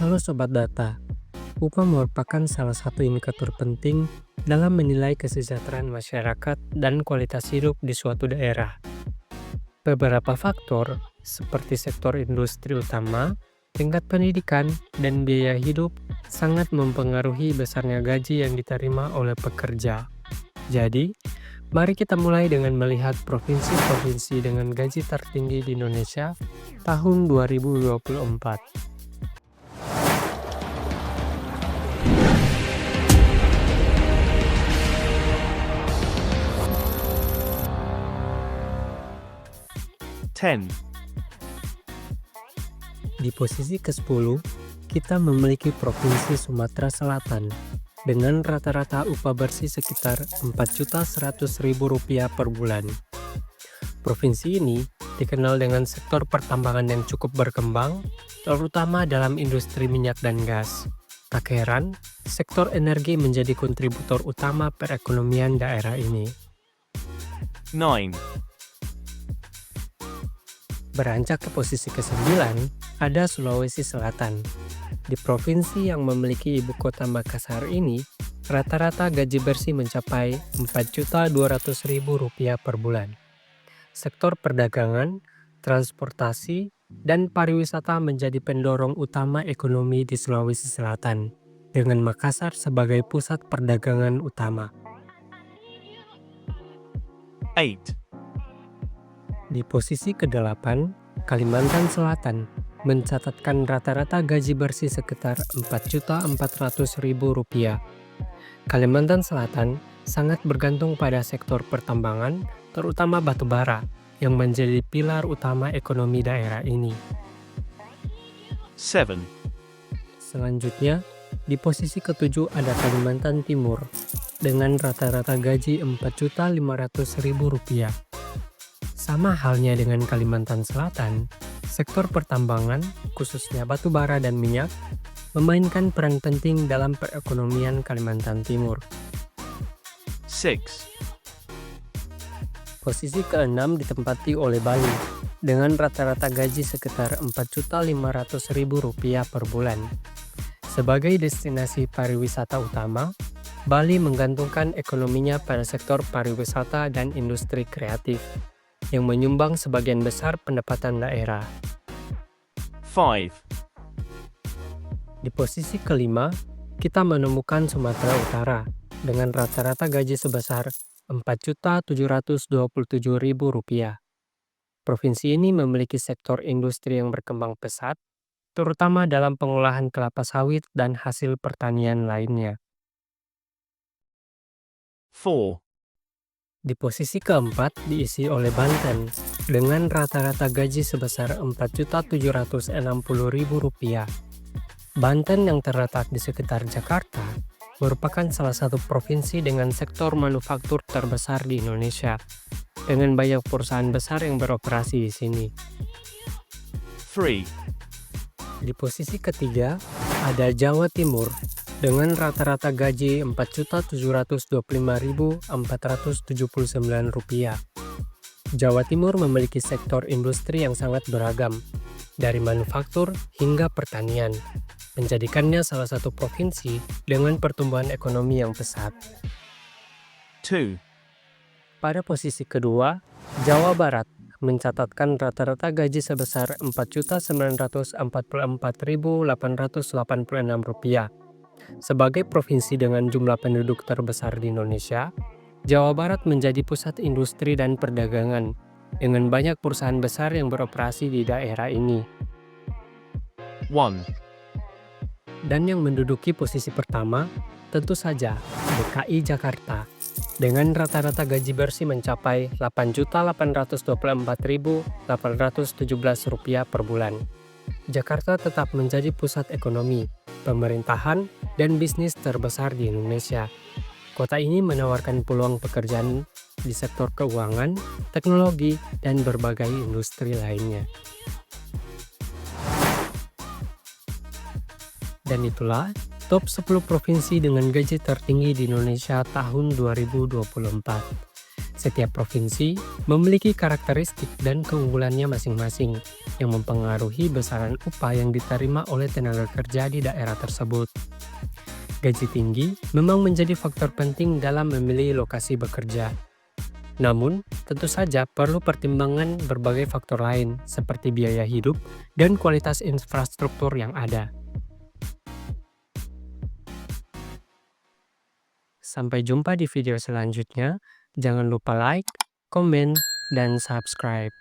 Halo Sobat Data, upah merupakan salah satu indikator penting dalam menilai kesejahteraan masyarakat dan kualitas hidup di suatu daerah. Beberapa faktor, seperti sektor industri utama, tingkat pendidikan, dan biaya hidup, sangat mempengaruhi besarnya gaji yang diterima oleh pekerja. Jadi, mari kita mulai dengan melihat provinsi-provinsi dengan gaji tertinggi di Indonesia tahun 2024. 10, Di posisi ke-10, kita memiliki Provinsi Sumatera Selatan dengan rata-rata upah bersih sekitar Rp4.100.000 per bulan. Provinsi ini dikenal dengan sektor pertambangan yang cukup berkembang, terutama dalam industri minyak dan gas. Tak heran, sektor energi menjadi kontributor utama perekonomian daerah ini. 9, Beranjak ke posisi ke-9, ada Sulawesi Selatan. Di provinsi yang memiliki ibu kota Makassar ini, rata-rata gaji bersih mencapai Rp4.200.000 per bulan. Sektor perdagangan, transportasi, dan pariwisata menjadi pendorong utama ekonomi di Sulawesi Selatan, dengan Makassar sebagai pusat perdagangan utama. 8, Di posisi ke-8, Kalimantan Selatan mencatatkan rata-rata gaji bersih sekitar Rp4.400.000. Kalimantan Selatan sangat bergantung pada sektor pertambangan, terutama batu bara, yang menjadi pilar utama ekonomi daerah ini. 7, Selanjutnya, di posisi ke-7 ada Kalimantan Timur dengan rata-rata gaji Rp4.500.000. Sama halnya dengan Kalimantan Selatan, sektor pertambangan, khususnya batu bara dan minyak, memainkan peran penting dalam perekonomian Kalimantan Timur. 6, Posisi ke-6 ditempati oleh Bali, dengan rata-rata gaji sekitar Rp4.500.000 per bulan. Sebagai destinasi pariwisata utama, Bali menggantungkan ekonominya pada sektor pariwisata dan industri kreatif, yang menyumbang sebagian besar pendapatan daerah. 5, Di posisi ke-5, kita menemukan Sumatera Utara dengan rata-rata gaji sebesar Rp4.727.000. Provinsi ini memiliki sektor industri yang berkembang pesat, terutama dalam pengolahan kelapa sawit dan hasil pertanian lainnya. 4, Di posisi keempat diisi oleh Banten dengan rata-rata gaji sebesar Rp4.760.000. Banten yang terletak di sekitar Jakarta merupakan salah satu provinsi dengan sektor manufaktur terbesar di Indonesia, dengan banyak perusahaan besar yang beroperasi di sini. 3, Di posisi ketiga ada Jawa Timur dengan rata-rata gaji Rp4.725.479. Jawa Timur memiliki sektor industri yang sangat beragam, dari manufaktur hingga pertanian, menjadikannya salah satu provinsi dengan pertumbuhan ekonomi yang pesat. 2, Pada posisi kedua, Jawa Barat mencatatkan rata-rata gaji sebesar Rp4.944.886. Sebagai provinsi dengan jumlah penduduk terbesar di Indonesia, Jawa Barat menjadi pusat industri dan perdagangan, dengan banyak perusahaan besar yang beroperasi di daerah ini. 1, Dan yang menduduki posisi pertama, tentu saja DKI Jakarta, dengan rata-rata gaji bersih mencapai Rp8.824.817 per bulan. Jakarta tetap menjadi pusat ekonomi, pemerintahan, dan bisnis terbesar di Indonesia. Kota ini menawarkan peluang pekerjaan di sektor keuangan, teknologi, dan berbagai industri lainnya. Dan itulah top 10 provinsi dengan gaji tertinggi di Indonesia tahun 2024. Setiap provinsi memiliki karakteristik dan keunggulannya masing-masing yang mempengaruhi besaran upah yang diterima oleh tenaga kerja di daerah tersebut. Gaji tinggi memang menjadi faktor penting dalam memilih lokasi bekerja. Namun, tentu saja perlu pertimbangan berbagai faktor lain seperti biaya hidup dan kualitas infrastruktur yang ada. Sampai jumpa di video selanjutnya. Jangan lupa like, komen, dan subscribe.